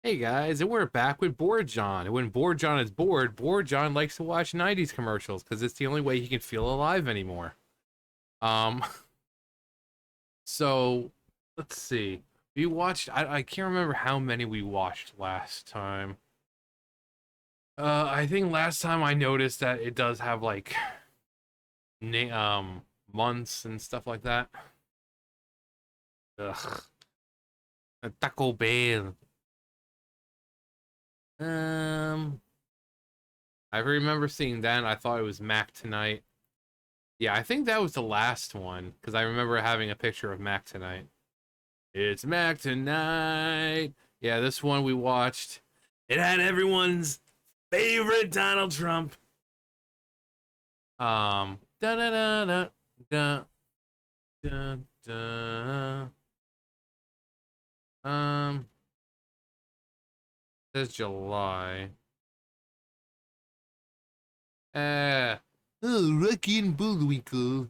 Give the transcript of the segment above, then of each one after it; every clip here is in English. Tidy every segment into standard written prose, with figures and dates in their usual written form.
Hey guys, and we're back with Bored John. And when Bored John is bored, Bored John likes to watch 90s commercials because it's the only way he can feel alive anymore. Um, so let's see. We watched, I can't remember how many we watched last time. I think last time I noticed that it does have like months and stuff like that. Ugh. Taco Bell. Um, I remember seeing that and I thought it was Mac Tonight. Yeah, I think that was the last one because I remember having a picture of Mac Tonight. It's Mac Tonight. Yeah, this one we watched. It had everyone's favorite Donald Trump. Da da da da da da da. Um, says July. Rocky and Bullwinkle.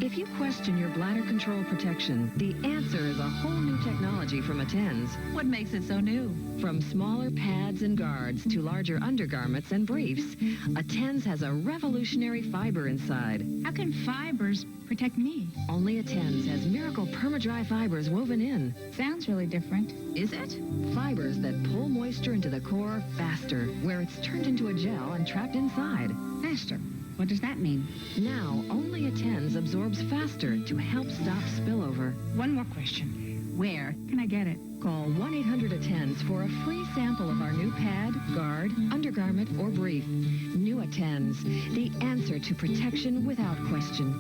If you question your bladder control protection, the answer is a whole new technology from Attens. What makes it so new? From smaller pads and guards to larger undergarments and briefs, Attens has a revolutionary fiber inside. How can fibers protect me? Only Attens has miracle perma-dry fibers woven in. Sounds really different. Is it? Fibers that pull moisture into the core faster, where it's turned into a gel and trapped inside. Faster. What does that mean? Now, only Attens absorbs faster to help stop spillover. One more question. Where can I get it? Call 1-800-ATTENS for a free sample of our new pad, guard, undergarment, or brief. New Attens, the answer to protection without question.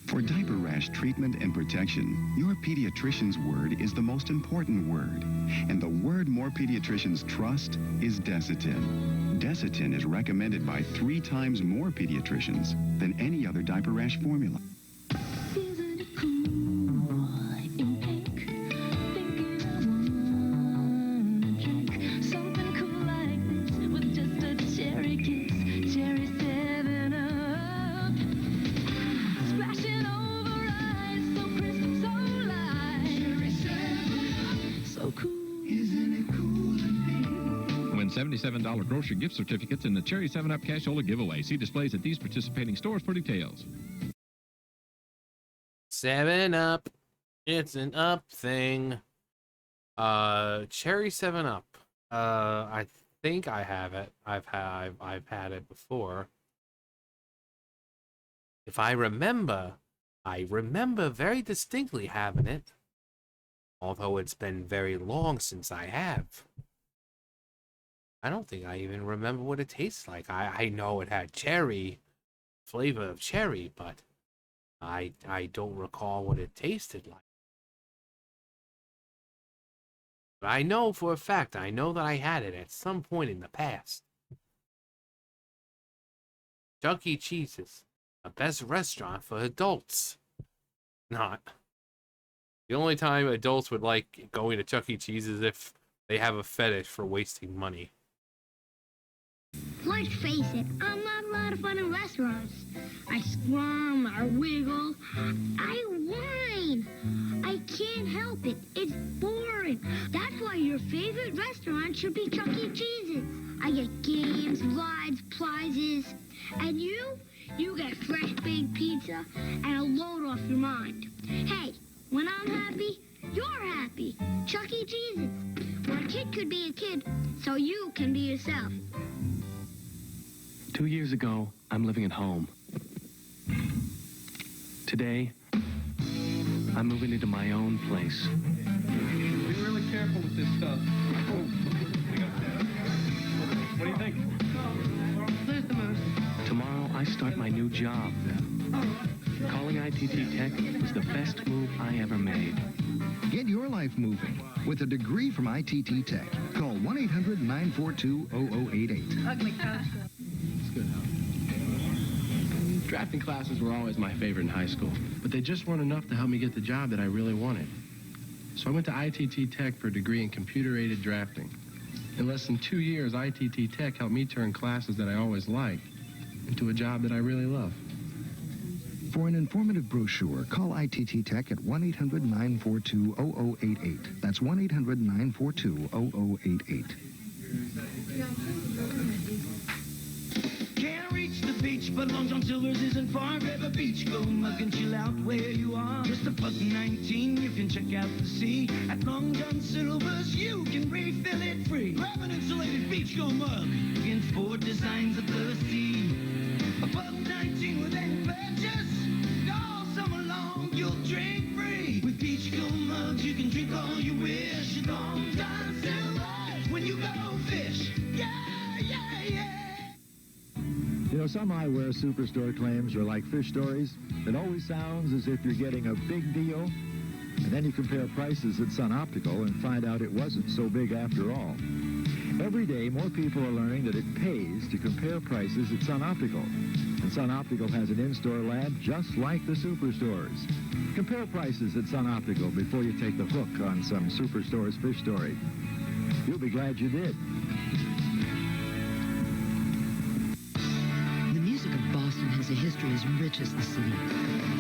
For diaper rash treatment and protection, your pediatrician's word is the most important word. And the word more pediatricians trust is Desitin. Desitin is recommended by 3 times more pediatricians than any other diaper rash formula. $77 grocery gift certificates in the Cherry 7-Up Cashola giveaway. See displays at these participating stores for details. 7 Up. It's an up thing. Cherry 7 Up. I think I have it. I've had it before. If I remember very distinctly having it. Although it's been very long since I have. I don't think I even remember what it tastes like. I know it had cherry, flavor of cherry, but I don't recall what it tasted like. But I know for a fact, I know that I had it at some point in the past. Chuck E. Cheese's, the best restaurant for adults. Not. The only time adults would like going to Chuck E. Cheese is if they have a fetish for wasting money. Let's face it, I'm not a lot of fun in restaurants. I squirm, I wiggle, I whine. I can't help it. It's boring. That's why your favorite restaurant should be Chuck E. Cheese's. I get games, rides, prizes. And you get fresh baked pizza and a load off your mind. Hey, when I'm happy, you're happy. Chuck E. Cheese's, where a kid could be a kid, so you can be yourself. 2 years ago, I'm living at home. Today, I'm moving into my own place. Be really careful with this stuff. What do you think? Where's the moose? Tomorrow, I start my new job. Calling ITT Tech was the best move I ever made. Get your life moving with a degree from ITT Tech. Call 1-800-942-0088. Ugly coach. Drafting classes were always my favorite in high school, but they just weren't enough to help me get the job that I really wanted. So I went to ITT Tech for a degree in computer-aided drafting. In less than 2 years, ITT Tech helped me turn classes that I always liked into a job that I really love. For an informative brochure, call ITT Tech at 1-800-942-0088. That's 1-800-942-0088. Can't reach the beach, but Long John Silver's isn't far. Grab a beach, go mug and chill out where you are. Just a $1.19, you can check out the sea. At Long John Silver's, you can refill it free. Grab an insulated beach, go mug in 4 designs of the sea. A $1.19 with any purchase. All summer long, you'll drink free. With beach go mugs, you can drink all you wish. At Long John Silver's, when you go fish. Yeah, yeah, yeah. You know, some eyewear superstore claims are like fish stories. It always sounds as if you're getting a big deal, and then you compare prices at Sun Optical and find out it wasn't so big after all. Every day, more people are learning that it pays to compare prices at Sun Optical. And Sun Optical has an in-store lab just like the superstores. Compare prices at Sun Optical before you take the hook on some superstore's fish story. You'll be glad you did. Boston has a history as rich as the city.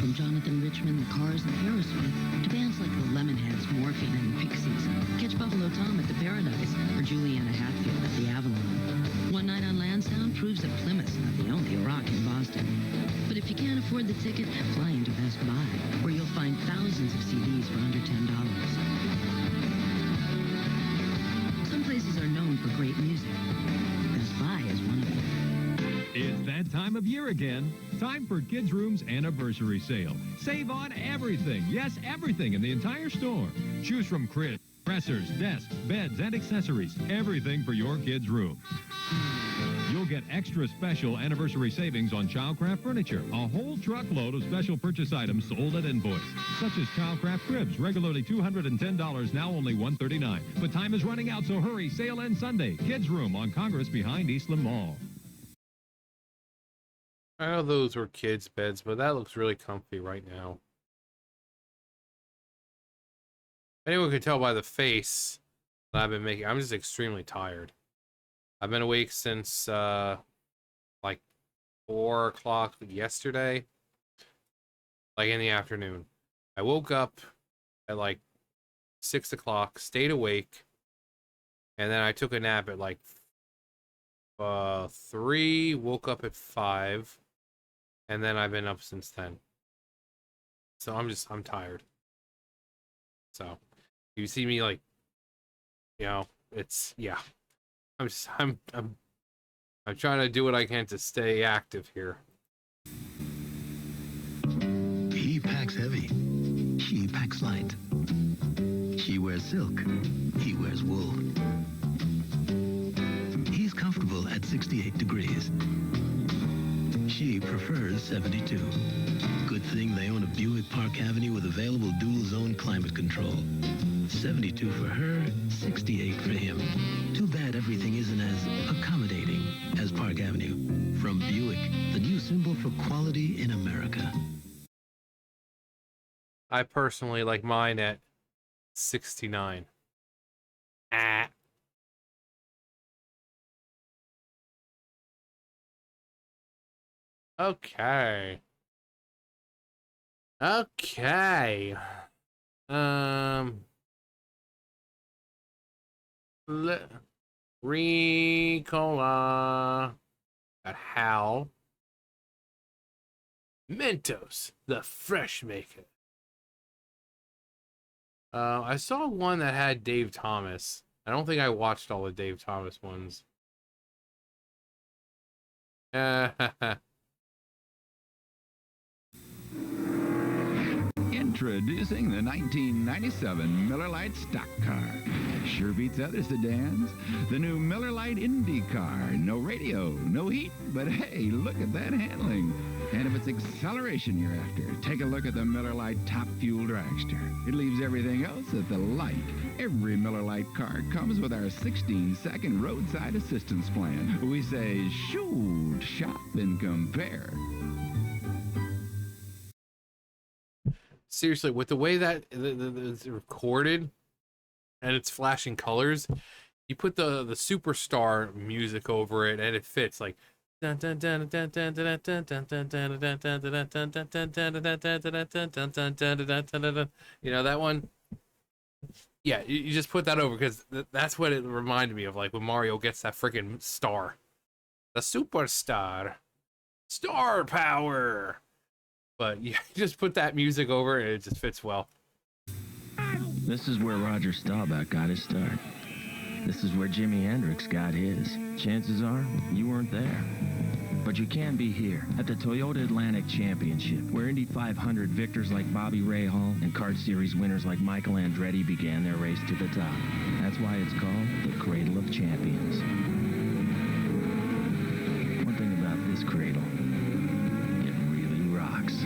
From Jonathan Richman, the Cars, and Aerosmith, to bands like the Lemonheads, Morphine, and the Pixies. Catch Buffalo Tom at the Paradise, or Juliana Hatfield at the Avalon. One Night on Lansdowne proves that Plymouth's not the only rock in Boston. But if you can't afford the ticket, fly into Best Buy, where you'll find thousands of CDs for under $10. Some places are known for great music. Best Buy is one of them. It's that time of year again. Time for Kids Room's anniversary sale. Save on everything. Yes, everything in the entire store. Choose from cribs, dressers, desks, beds, and accessories. Everything for your kids' room. You'll get extra special anniversary savings on Childcraft furniture. A whole truckload of special purchase items sold at invoice, such as Childcraft cribs, regularly $210, now only $139. But time is running out, so hurry. Sale ends Sunday. Kids Room on Congress behind Eastland Mall. I know those were kids' beds, but that looks really comfy right now. Anyone can tell by the face that I've been making. I'm just extremely tired. I've been awake since like 4 o'clock yesterday, like in the afternoon. I woke up at like 6 o'clock, stayed awake, and then I took a nap at like 3, woke up at 5. And then I've been up since then. So I'm tired. So you see me like, you know, it's, yeah. I'm trying to do what I can to stay active here. He packs heavy. She packs light. She wears silk. He wears wool. He's comfortable at 68 degrees. She prefers 72. Good thing they own a Buick Park Avenue with available dual-zone climate control. 72 for her, 68 for him. Too bad everything isn't as accommodating as Park Avenue. From Buick, the new symbol for quality in America. I personally like mine at 69. Ah. Okay. Okay. Ricola. Got Hal. Mentos, the fresh maker. I saw one that had Dave Thomas. I don't think I watched all the Dave Thomas ones. Introducing the 1997 Miller Lite stock car. Sure beats other sedans. The new Miller Lite Indy car. No radio, no heat, but hey, look at that handling. And if it's acceleration you're after, take a look at the Miller Lite Top Fuel Dragster. It leaves everything else at the light. Every Miller Lite car comes with our 16-second roadside assistance plan. We say, shoot, shop, and compare. Seriously, with the way that it's recorded and it's flashing colors, you put the superstar music over it and it fits. Like You know that one? Yeah, you just put that over because that's what it reminded me of, like when Mario gets that freaking star. The superstar. Star power. But yeah, just put that music over and it just fits well. This is where Roger Staubach got his start. This is where Jimi Hendrix got his. Chances are, you weren't there. But you can be here at the Toyota Atlantic Championship, where Indy 500 victors like Bobby Rahal and Kart Series winners like Michael Andretti began their race to the top. That's why it's called the Cradle of Champions. One thing about this cradle, it really rocks.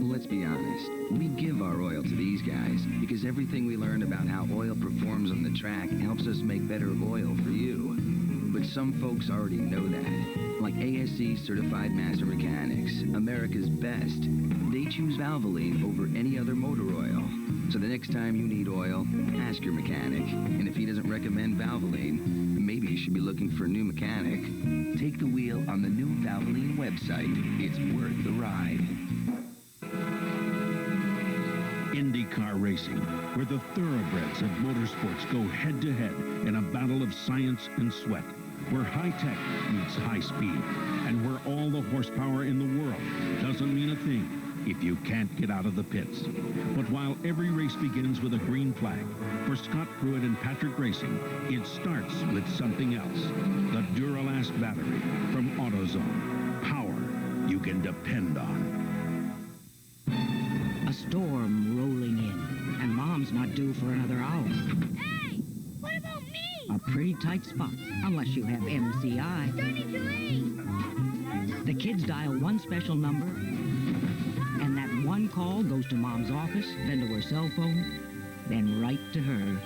Let's be honest, we give our oil to these guys because everything we learned about how oil performs on the track helps us make better oil for you. But some folks already know that. Like ASE Certified Master Mechanics, America's best. They choose Valvoline over any other motor oil. So the next time you need oil, ask your mechanic. And if he doesn't recommend Valvoline, maybe you should be looking for a new mechanic. Take the wheel on the new Valvoline website. It's worth the ride. IndyCar racing, where the thoroughbreds of motorsports go head-to-head in a battle of science and sweat, where high-tech meets high-speed, and where all the horsepower in the world doesn't mean a thing if you can't get out of the pits. But while every race begins with a green flag, for Scott Pruitt and Patrick Racing, it starts with something else. The Duralast battery from AutoZone. Power you can depend on. A storm rolling in, and Mom's not due for another hour. Hey, what about me? A pretty tight spot, unless you have MCI. Starting to rain. The kids dial one special number, and that one call goes to Mom's office, then to her cell phone, then right to her.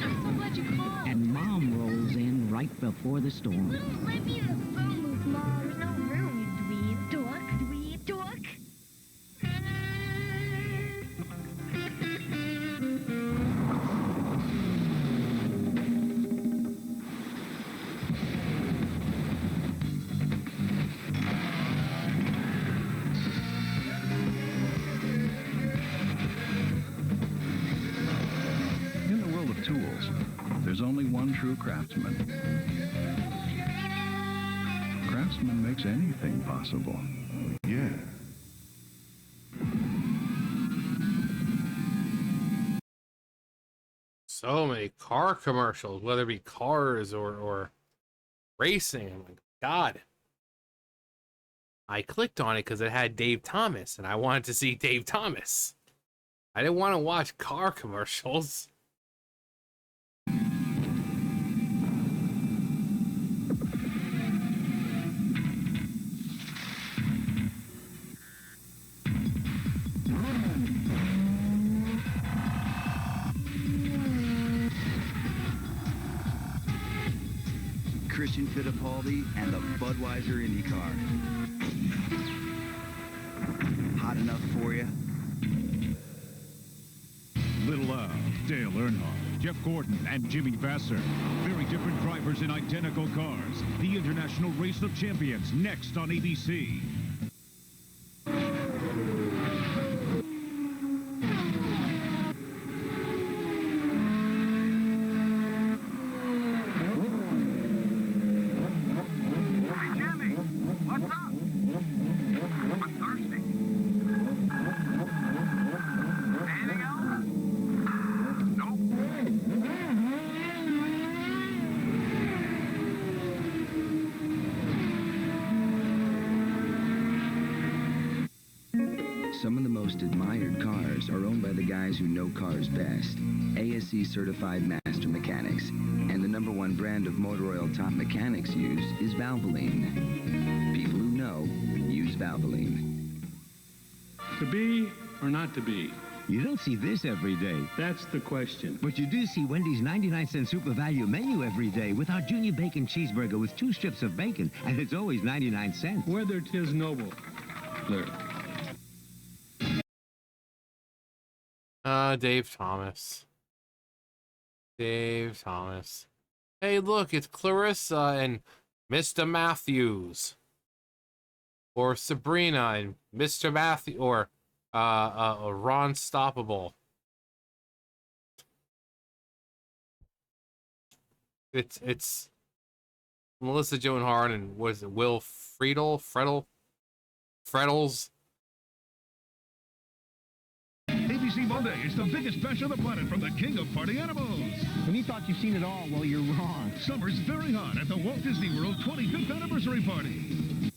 I'm so glad you called. And Mom rolls in right before the storm. Let me in the phone booth, Mom. There's no room, you dweeb. Dweeb, dork. Tools. There's only one true craftsman. Craftsman makes anything possible. Yeah. So many car commercials, whether it be cars or racing. I'm like, God. I clicked on it because it had Dave Thomas, and I wanted to see Dave Thomas. I didn't want to watch car commercials. Christian Fittipaldi and the Budweiser IndyCar. Hot enough for you? Little Al, Dale Earnhardt, Jeff Gordon, and Jimmy Vasser. Very different drivers in identical cars. The International Race of Champions, next on ABC. Some of the most admired cars are owned by the guys who know cars best. ASE Certified Master Mechanics. And the #1 brand of motor oil top mechanics use is Valvoline. People who know use Valvoline. To be or not to be? You don't see this every day. That's the question. But you do see Wendy's 99-cent super value menu every day with our junior bacon cheeseburger with 2 strips of bacon, and it's always 99 cents. Whether 'tis noble. Look. Dave Thomas. Dave Thomas. Hey, look, it's Clarissa and Mr. Matthews. Or Sabrina and Mr. Matthew, or Ron Stoppable. It's Melissa Joan Hart and was it Will Freddles? ABC Monday is the biggest bash on the planet from the king of party animals. When you thought you've seen it all, well, you're wrong. Summer's very hot at the Walt Disney World 25th anniversary party.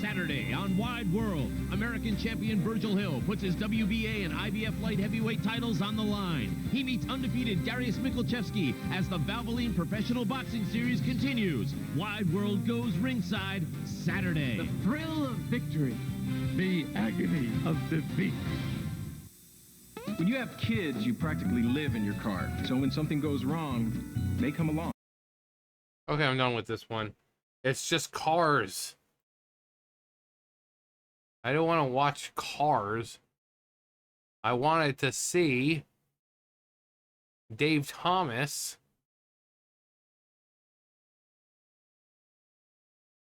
Saturday on Wide World, American champion Virgil Hill puts his WBA and IBF light heavyweight titles on the line. He meets undefeated Darius Mikulchevsky as the Valvoline Professional Boxing Series continues. Wide World goes ringside Saturday. The thrill of victory. The agony of defeat. When you have kids, you practically live in your car. So when something goes wrong, they come along. Okay, I'm done with this one. It's just Cars. I don't want to watch Cars. I wanted to see Dave Thomas.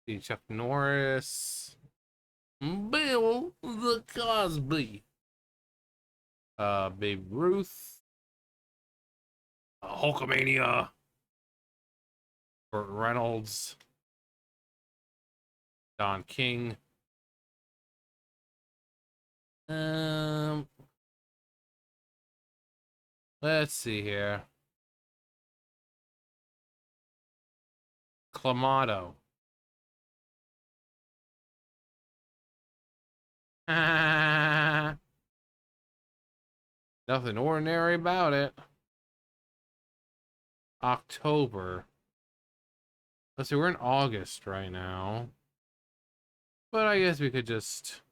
See Chuck Norris. Bill the Cosby. Babe Ruth. Hulkamania. Burt Reynolds. Don King. Let's see here. Clamato. Nothing ordinary about it. October. Let's see, we're in August right now. But I guess we could just...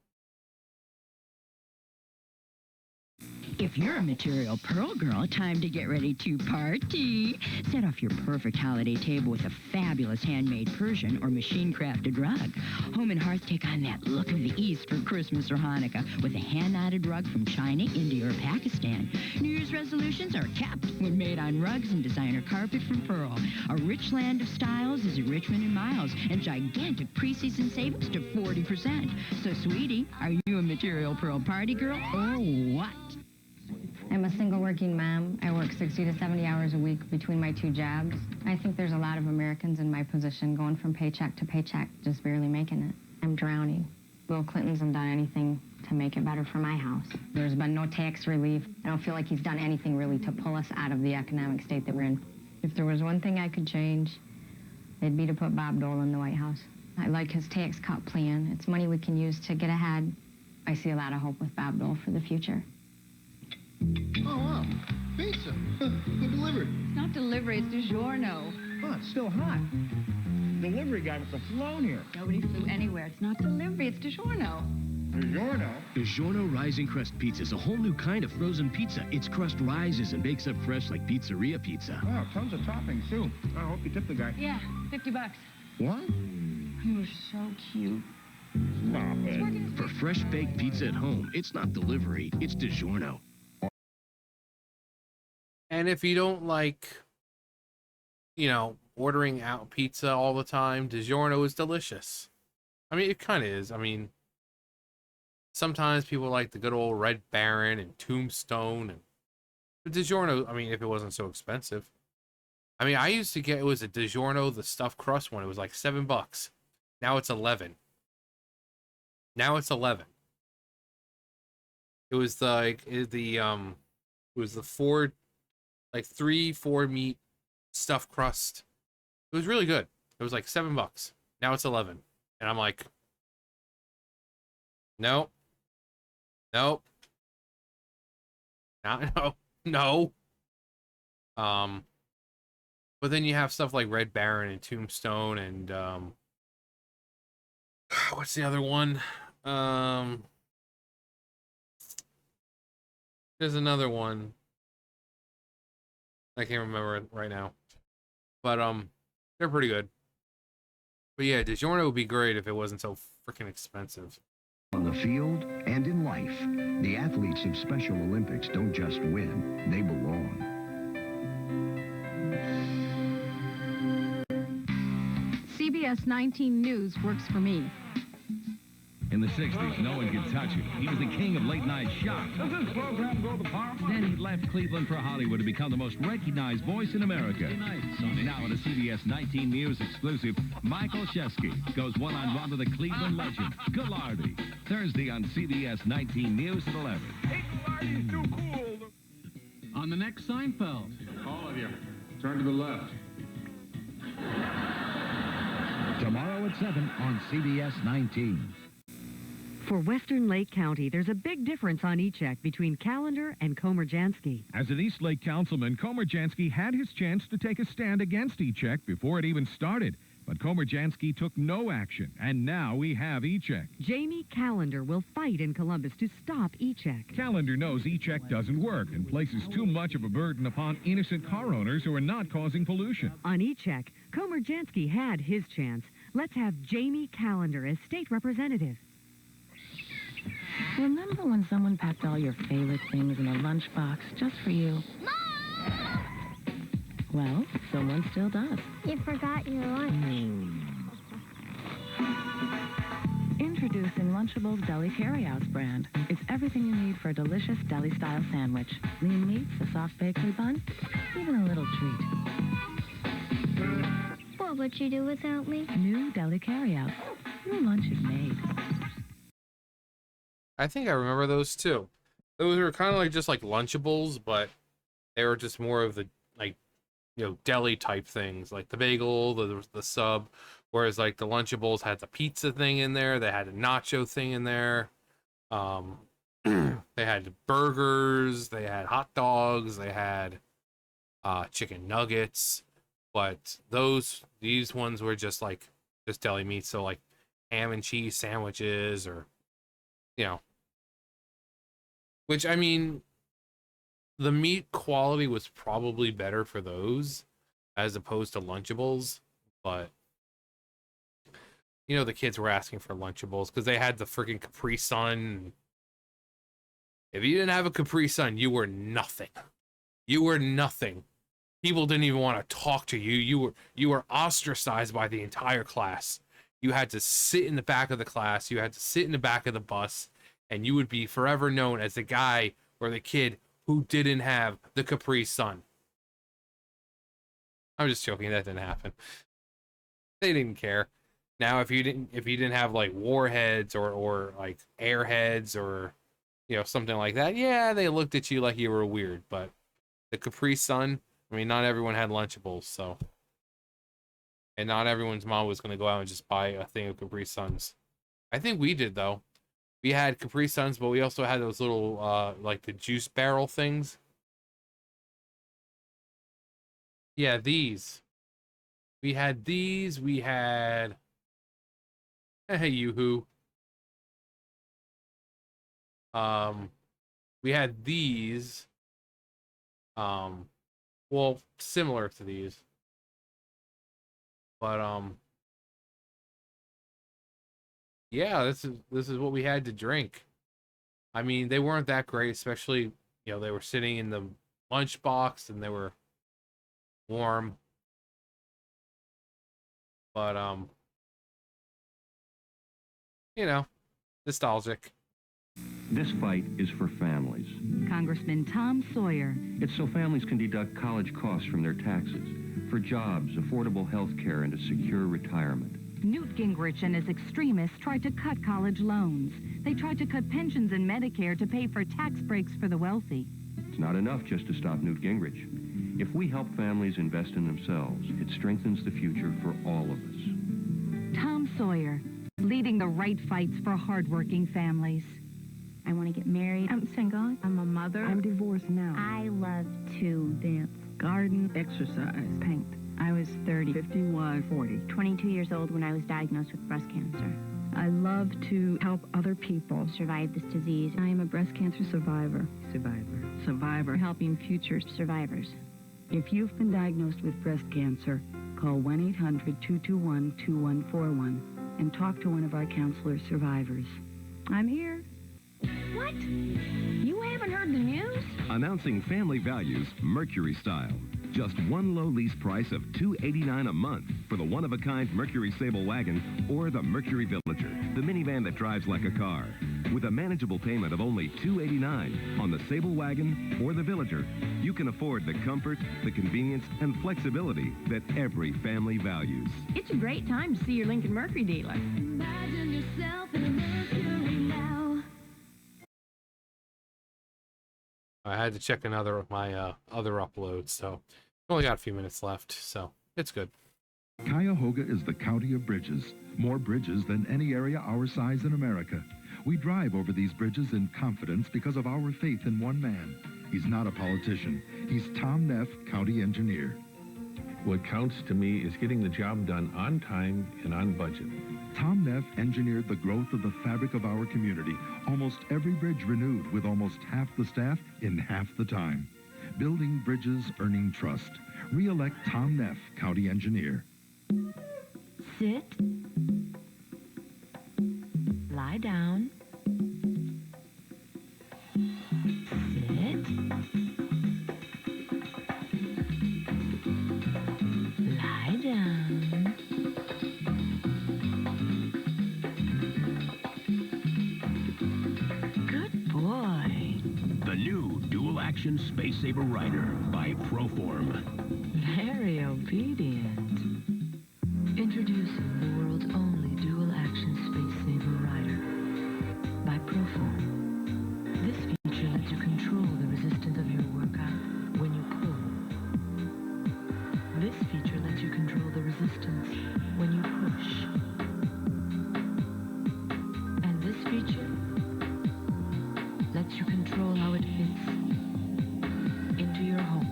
If you're a Material Pearl girl, time to get ready to party. Set off your perfect holiday table with a fabulous handmade Persian or machine-crafted rug. Home and Hearth take on that look of the East for Christmas or Hanukkah with a hand-knotted rug from China, India, or Pakistan. New Year's resolutions are kept when made on rugs and designer carpet from Pearl. A rich land of styles is at Richmond and Miles, and gigantic preseason savings to 40%. So, sweetie, are you a Material Pearl party girl or what? I'm a single working mom. I work 60 to 70 hours a week between my two jobs. I think there's a lot of Americans in my position going from paycheck to paycheck, just barely making it. I'm drowning. Bill Clinton's done anything to make it better for my house. There's been no tax relief. I don't feel like he's done anything really to pull us out of the economic state that we're in. If there was one thing I could change, it'd be to put Bob Dole in the White House. I like his tax cut plan. It's money we can use to get ahead. I see a lot of hope with Bob Dole for the future. Oh, wow. Pizza. Good delivery. It's not delivery, it's DiGiorno. Oh, it's still hot. Delivery guy must have flown here. Nobody flew anywhere. It's not delivery, it's DiGiorno. DiGiorno? DiGiorno Rising Crust Pizza is a whole new kind of frozen pizza. Its crust rises and bakes up fresh like pizzeria pizza. Wow, tons of toppings, too. I hope you tip the guy. Yeah, $50. What? You're so cute. Stop it. For fresh baked pizza at home, it's not delivery, it's DiGiorno. And if you don't like, you know, ordering out pizza all the time, DiGiorno is delicious. I mean, it kind of is. I mean, sometimes people like the good old Red Baron and Tombstone. And but DiGiorno, I mean, if it wasn't so expensive. I mean, I used to get, it was a DiGiorno, the stuffed crust one. It was like $7. Now it's 11. Now it's 11. It was like, it was the 3-4 meat stuffed crust. It was really good. It was like $7. Now it's 11. And I'm like, nope. Nope. No. But then you have stuff like Red Baron and Tombstone and what's the other one? There's another one. I can't remember it right now. But they're pretty good. But yeah, DiGiorno would be great if it wasn't so freaking expensive. On the field and in life, the athletes of Special Olympics don't just win, they belong. CBS 19 News works for me. In the 60s, no one could touch him. He was the king of late-night shock. Does this program go to Paramount? Then he left Cleveland for Hollywood to become the most recognized voice in America. Now in a CBS 19 News exclusive, Michael Shesky goes one-on-one with the Cleveland legend, Gallardi. Thursday on CBS 19 News at 11. Hey, Gallardi's too cool. On the next Seinfeld. All of you, turn to the left. Tomorrow at 7 on CBS 19. For Western Lake County, there's a big difference on e-check between Callender and Komarjansky. As an East Lake councilman, Komarjansky had his chance to take a stand against e-check before it even started. But Komarjansky took no action, and now we have e-check. Jamie Callender will fight in Columbus to stop e-check. Callender knows e-check doesn't work and places too much of a burden upon innocent car owners who are not causing pollution. On e-check, Komarjansky had his chance. Let's have Jamie Callender as state representative. Remember when someone packed all your favorite things in a lunchbox just for you? Mom! Well, someone still does. You forgot your lunch. Introducing Lunchables Deli Carryouts brand. It's everything you need for a delicious deli-style sandwich. Lean meats, a soft bakery bun, even a little treat. What would you do without me? New Deli Carryouts. Your lunch is made. I think I remember those too. Those were kind of like just like Lunchables, but they were just more of the like, you know, deli type things, like the bagel, the sub. Whereas like the Lunchables had the pizza thing in there, they had a nacho thing in there. They had burgers, they had hot dogs, they had chicken nuggets. But these ones were just deli meats, so like ham and cheese sandwiches, or you know. Which, I mean, the meat quality was probably better for those as opposed to Lunchables, but you know, the kids were asking for Lunchables because they had the freaking Capri Sun. If you didn't have a Capri Sun, you were nothing. You were nothing. People didn't even want to talk to you. You were ostracized by the entire class. You had to sit in the back of the class. You had to sit in the back of the bus. And you would be forever known as the guy or the kid who didn't have the Capri Sun. I'm just joking. That didn't happen. They didn't care. Now, if you didn't have like Warheads or like Airheads or, you know, something like that, yeah, they looked at you like you were weird. But the Capri Sun, I mean, not everyone had Lunchables, so. And not everyone's mom was going to go out and just buy a thing of Capri Suns. I think we did, though. We had Capri Suns, but we also had those little, like the juice barrel things. Yeah, these. We had these. We had... Hey, Yoo-hoo. We had these. Well, similar to these. But, yeah, this is what we had to drink. I mean, they weren't that great, especially, you know, they were sitting in the lunchbox and they were warm. But you know, nostalgic. This fight is for families. Congressman Tom Sawyer. It's so families can deduct college costs from their taxes, for jobs, affordable health care, and a secure retirement. Newt Gingrich and his extremists tried to cut college loans. They tried to cut pensions and Medicare to pay for tax breaks for the wealthy. It's not enough just to stop Newt Gingrich. If we help families invest in themselves, it strengthens the future for all of us. Tom Sawyer, leading the right fights for hardworking families. I want to get married. I'm single. I'm a mother. I'm divorced now. I love to dance, garden, exercise, paint. I was 30, 51, 40, 22 years old when I was diagnosed with breast cancer. I love to help other people survive this disease. I am a breast cancer survivor. Survivor, helping future survivors. If you've been diagnosed with breast cancer, call 1-800-221-2141 and talk to one of our counselor survivors. I'm here. What? You haven't heard the news? Announcing family values Mercury style. Just one low lease price of $289 a month for the one-of-a-kind Mercury Sable Wagon or the Mercury Villager, the minivan that drives like a car. With a manageable payment of only $289 on the Sable Wagon or the Villager, you can afford the comfort, the convenience, and flexibility that every family values. It's a great time to see your Lincoln Mercury dealer. Imagine yourself in a Mercury now. I had to check another of my other uploads, so only got a few minutes left, so it's good. Cuyahoga is the county of bridges. More bridges than any area our size in America. We drive over these bridges in confidence because of our faith in one man. He's not a politician. He's Tom Neff, county engineer. What counts to me is getting the job done on time and on budget. Tom Neff engineered the growth of the fabric of our community. Almost every bridge renewed with almost half the staff in half the time. Building bridges, earning trust. Re-elect Tom Neff, county engineer. Sit. Lie down. Sit. Lie down. Good boy. The new dual-action Space Saver Rider by Proform. Very obedient. Introducing the world's only dual-action Space Saver Rider by Proform. This feature lets you control the resistance of your workout when you pull. This feature lets you control the resistance when you push. And this feature lets you control how it fits into your home.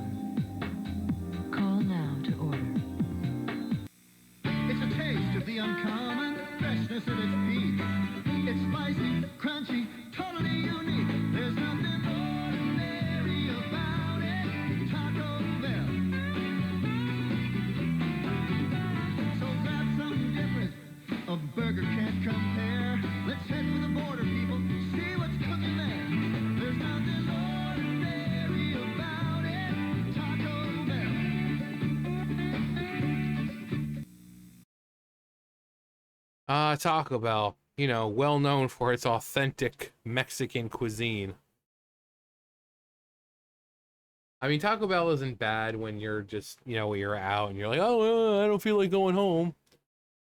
Call now to order. It's a taste of the uncommon, freshness at its peak. It's spicy, crunchy, totally unique. There's nothing ordinary about it. Taco Bell. So grab something different. A burger can't compare. Let's head for the border, people. See what's cooking there. There's nothing ordinary about it. Taco Bell. Taco Bell, you know, well known for its authentic Mexican cuisine. I mean, Taco Bell isn't bad when you're just, you know, when you're out and you're like, oh, I don't feel like going home.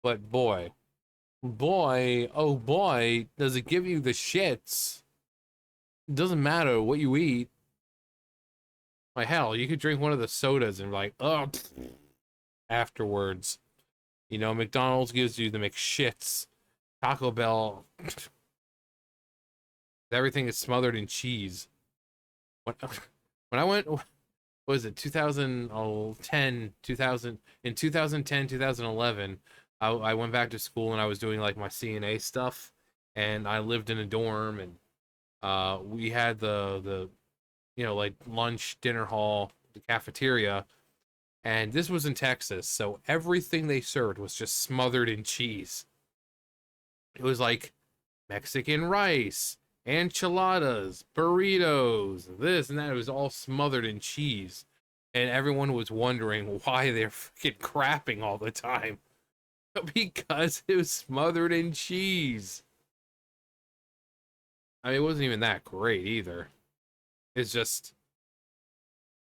But boy, oh boy, does it give you the shits. It doesn't matter what you eat. Like, hell, you could drink one of the sodas and like, oh, afterwards. You know, McDonald's gives you the McShits. Taco Bell, everything is smothered in cheese. When I went, what was it, 2010, 2011, I went back to school and I was doing like my CNA stuff, and I lived in a dorm, and we had the you know, like lunch, dinner hall, the cafeteria. And this was in Texas, so everything they served was just smothered in cheese. It was like Mexican rice, enchiladas, burritos, this and that. It was all smothered in cheese. And everyone was wondering why they're freaking crapping all the time. Because it was smothered in cheese. I mean, it wasn't even that great either. It's just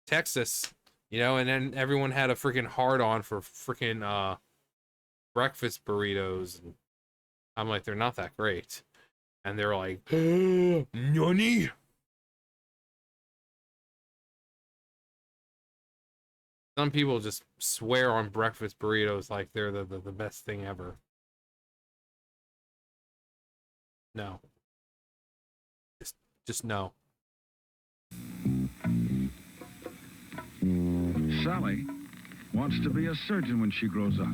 Texas. You know, and then everyone had a freaking hard-on for freaking breakfast burritos. And I'm like, they're not that great. And they're like, Nani? Some people just swear on breakfast burritos like they're the best thing ever. No. Just no. Sally wants to be a surgeon when she grows up.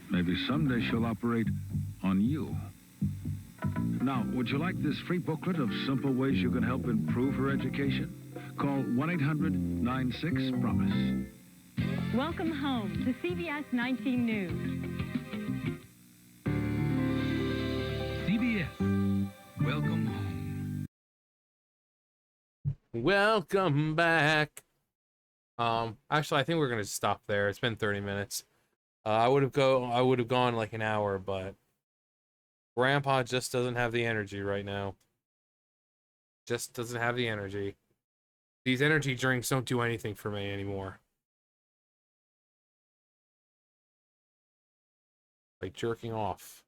Maybe someday she'll operate on you. Now, would you like this free booklet of simple ways you can help improve her education? Call 1-800-96-PROMISE. Welcome home to CBS 19 News. CBS. Welcome home. Welcome back. Actually, I think we're gonna stop there. It's been 30 minutes. I would have gone like an hour, but Grandpa just doesn't have the energy right now. Just doesn't have the energy. These energy drinks don't do anything for me anymore. Like jerking off.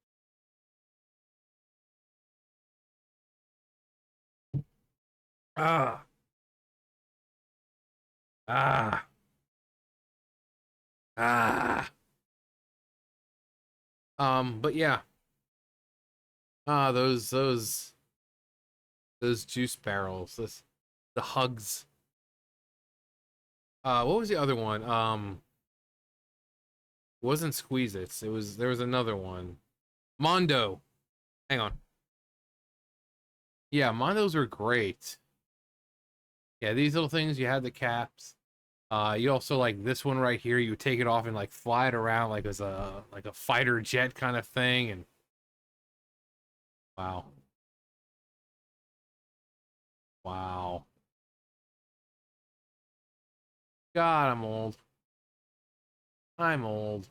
Ah. Ah. Ah. But yeah. Those juice barrels. The hugs. What was the other one? It wasn't Squeeze-Its. There was another one. Mondo. Hang on. Yeah, Mondos were great. Yeah, these little things, you had the caps. You also like this one right here, you would take it off and like fly it around like as a fighter jet kind of thing, and wow. Wow. God, I'm old. I'm old.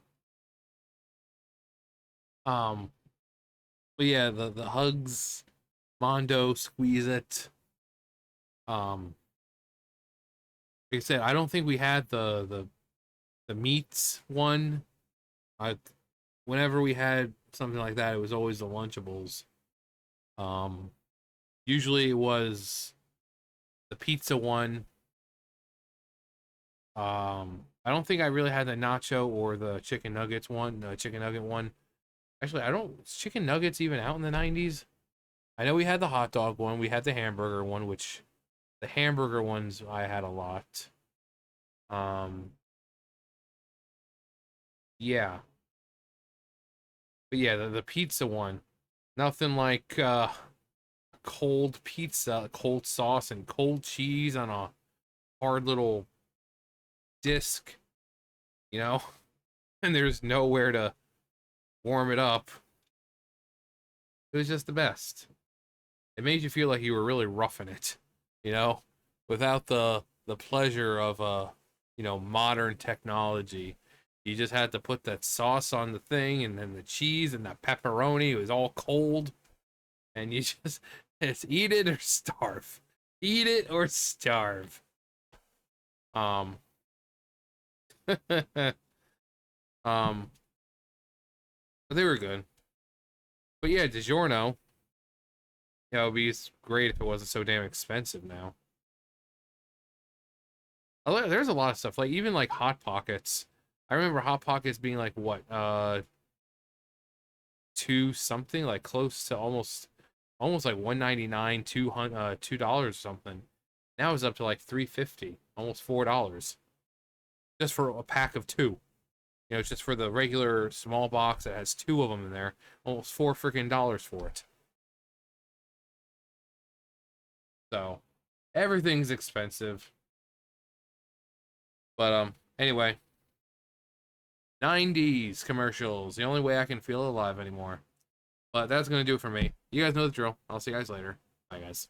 But yeah, the hugs, Mondo, Squeeze-It. Like I said, I don't think we had the meats one. Whenever we had something like that, it was always the Lunchables. Usually it was the pizza one. I don't think I really had the nacho or the chicken nuggets one, chicken nugget one. Actually, is chicken nuggets even out in the 90s? I know we had the hot dog one, we had the hamburger one, which the hamburger ones I had a lot. Yeah. But yeah, the pizza one. Nothing like cold pizza, cold sauce, and cold cheese on a hard little disc, you know? And there's nowhere to warm it up. It was just the best. It made you feel like you were really roughing it, you know? Without the pleasure of modern technology. You just had to put that sauce on the thing, and then the cheese and that pepperoni. It was all cold, and you just eat it or starve. Eat it or starve. But they were good. But yeah, DiGiorno. Yeah, it would be great if it wasn't so damn expensive now. There's a lot of stuff, like even like Hot Pockets. I remember Hot Pockets being like what, $2 something, like close to almost like $1.99, $2 or something. Now it's up to like $3.50, almost $4, just for a pack of 2. You know, it's just for the regular small box that has 2 of them in there. Almost $4 freaking for it. So everything's expensive. But anyway, 90s commercials, the only way I can feel alive anymore. But that's gonna do it for me. You guys know the drill. I'll see you guys later. Bye, guys.